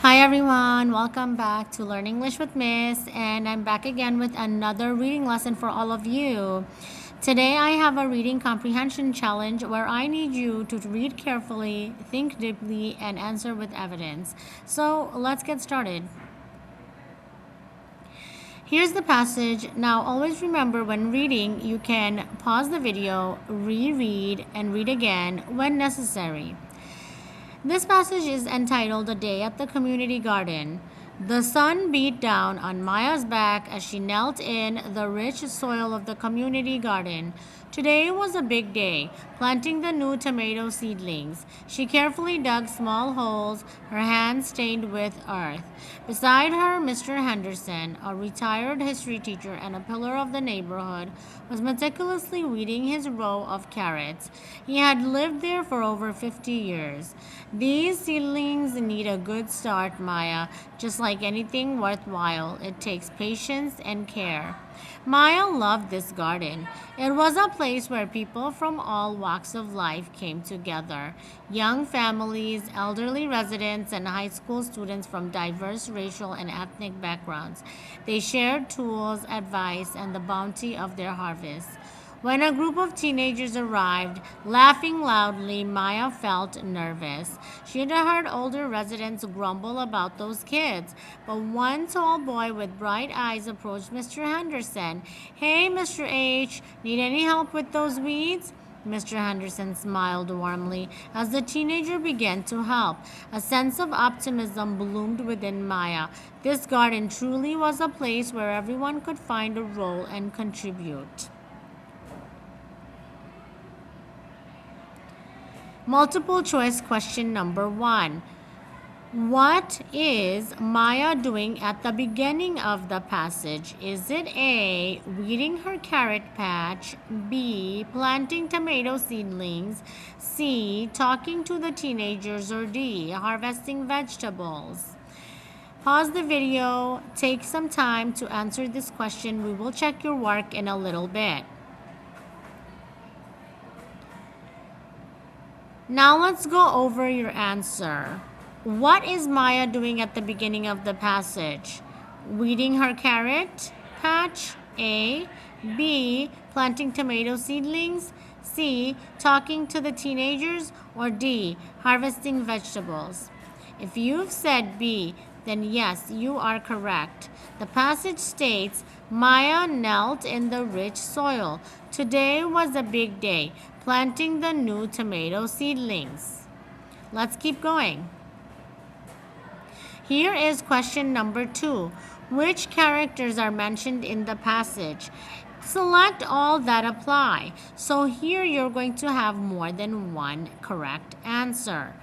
Hi everyone, welcome back to Learn English with Miss, and I'm back again with another reading lesson for all of you. Today I have a reading comprehension challenge where I need you to read carefully, think deeply, and answer with evidence. So let's get started. Here's the passage. Now always remember when reading, you can pause the video, reread, and read again when necessary. This passage is entitled A Day at the Community Garden. The sun beat down on Maya's back as she knelt in the rich soil of the community garden. Today was a big day, planting the new tomato seedlings. She carefully dug small holes, her hands stained with earth. Beside her, Mr. Henderson, a retired history teacher and a pillar of the neighborhood, was meticulously weeding his row of carrots. He had lived there for over 50 years. These seedlings need a good start, Maya. Just like anything worthwhile, it takes patience and care. Maya loved this garden. It was a place where people from all walks of life came together. Young families, elderly residents, and high school students from diverse racial and ethnic backgrounds. They shared tools, advice, and the bounty of their harvest. When a group of teenagers arrived, laughing loudly, Maya felt nervous. She had heard older residents grumble about those kids, but one tall boy with bright eyes approached Mr. Henderson. "Hey, Mr. H, need any help with those weeds?" Mr. Henderson smiled warmly as the teenager began to help. A sense of optimism bloomed within Maya. This garden truly was a place where everyone could find a role and contribute. Multiple choice question number 1. What is Maya doing at the beginning of the passage? Is it A, weeding her carrot patch, B, planting tomato seedlings, C, talking to the teenagers, or D, harvesting vegetables? Pause the video, take some time to answer this question. We will check your work in a little bit. Now let's go over your answer. What is Maya doing at the beginning of the passage? Weeding her carrot patch, A. B. Planting tomato seedlings, C. Talking to the teenagers, or D. Harvesting vegetables. If you've said B, then yes, you are correct. The passage states, Maya knelt in the rich soil. Today was a big day, planting the new tomato seedlings. Let's keep going. Here is question number 2. Which characters are mentioned in the passage? Select all that apply. So here you're going to have more than one correct answer.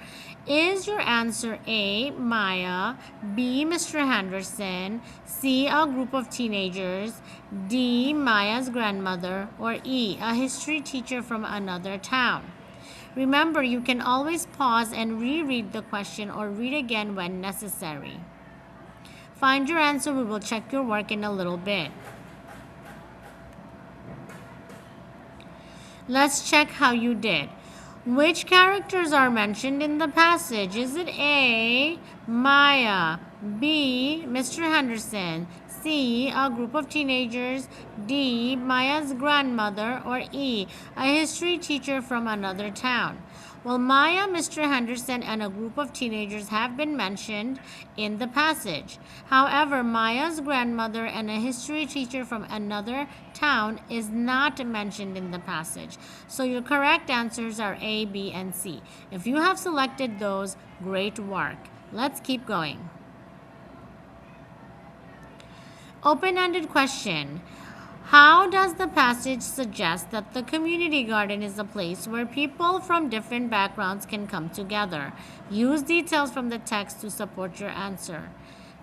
Is your answer A, Maya, B, Mr. Henderson, C, a group of teenagers, D, Maya's grandmother, or E, a history teacher from another town? Remember, you can always pause and reread the question or read again when necessary. Find your answer. We will check your work in a little bit. Let's check how you did. Which characters are mentioned in the passage? Is it A, Maya, B, Mr. Henderson, C, a group of teenagers, D, Maya's grandmother, or E, a history teacher from another town? Well, Maya, Mr. Henderson, and a group of teenagers have been mentioned in the passage. However, Maya's grandmother and a history teacher from another town is not mentioned in the passage. So your correct answers are A, B, and C. If you have selected those, great work. Let's keep going. Open-ended question. How does the passage suggest that the community garden is a place where people from different backgrounds can come together? Use details from the text to support your answer.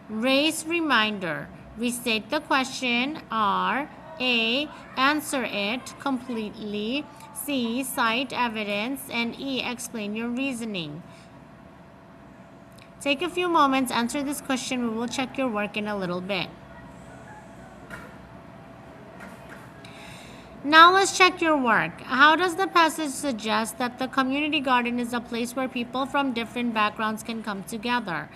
Race reminder. Restate the question. R. A. Answer it completely. C. Cite evidence. And E. Explain your reasoning. Take a few moments. Answer this question. We will check your work in a little bit. Now let's check your work. How does the passage suggest that the community garden is a place where people from different backgrounds can come together?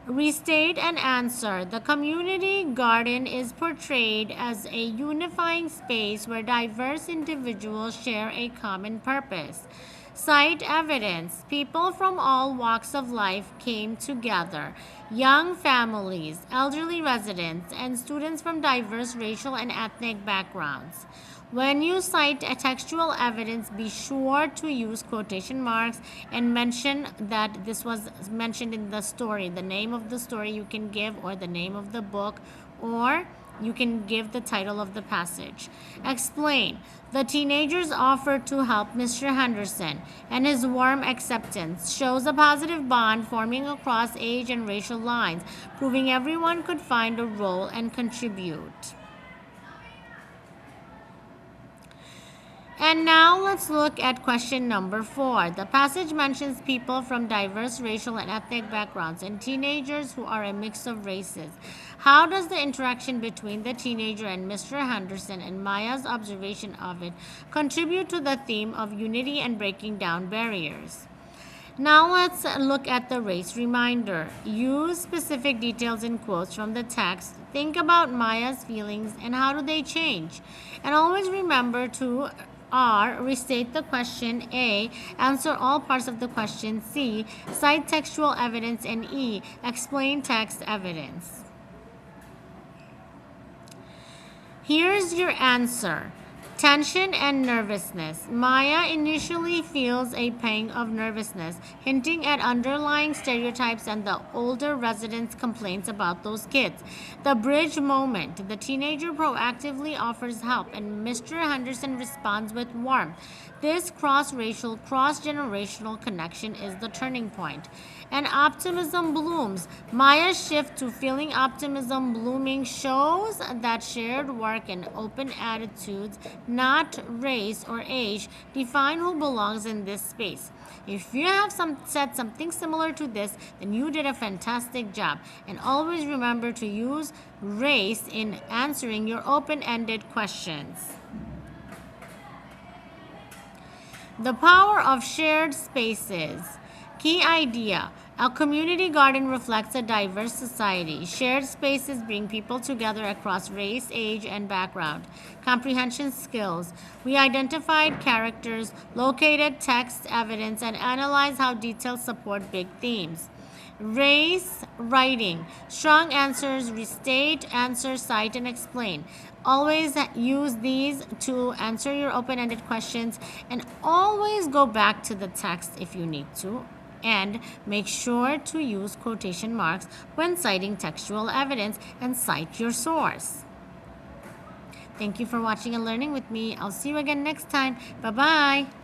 Restate and answer. The community garden is portrayed as a unifying space where diverse individuals share a common purpose. Cite evidence. People from all walks of life came together. Young families, elderly residents, and students from diverse racial and ethnic backgrounds. When you cite a textual evidence, be sure to use quotation marks and mention that this was mentioned in the story. The name of the story you can give, or the name of the book, or you can give the title of the passage. Explain. The teenagers offered to help Mr. Henderson, and his warm acceptance shows a positive bond forming across age and racial lines, proving everyone could find a role and contribute. And now let's look at question number 4. The passage mentions people from diverse racial and ethnic backgrounds and teenagers who are a mix of races. How does the interaction between the teenager and Mr. Henderson and Maya's observation of it contribute to the theme of unity and breaking down barriers? Now let's look at the race reminder. Use specific details in quotes from the text. Think about Maya's feelings and how do they change. And always remember to restate the question. A, answer all parts of the question. C, cite textual evidence. And E, explain text evidence. Here's your answer. Tension and nervousness. Maya initially feels a pang of nervousness, hinting at underlying stereotypes and the older residents' complaints about those kids. The bridge moment. The teenager proactively offers help, and Mr. Henderson responds with warmth. This cross-racial, cross-generational connection is the turning point. And optimism blooms. Maya's shift to feeling optimism blooming shows that shared work and open attitudes, not race or age, define who belongs in this space. If you have said something similar to this, then you did a fantastic job. And always remember to use race in answering your open-ended questions. The power of shared spaces. Key idea. A community garden reflects a diverse society. Shared spaces bring people together across race, age, and background. Comprehension skills. We identified characters, located text evidence, and analyzed how details support big themes. Race writing. Strong answers, restate, answer, cite, and explain. Always use these to answer your open-ended questions, and always go back to the text if you need to. And make sure to use quotation marks when citing textual evidence and cite your source. Thank you for watching and learning with me. I'll see you again next time. Bye-bye.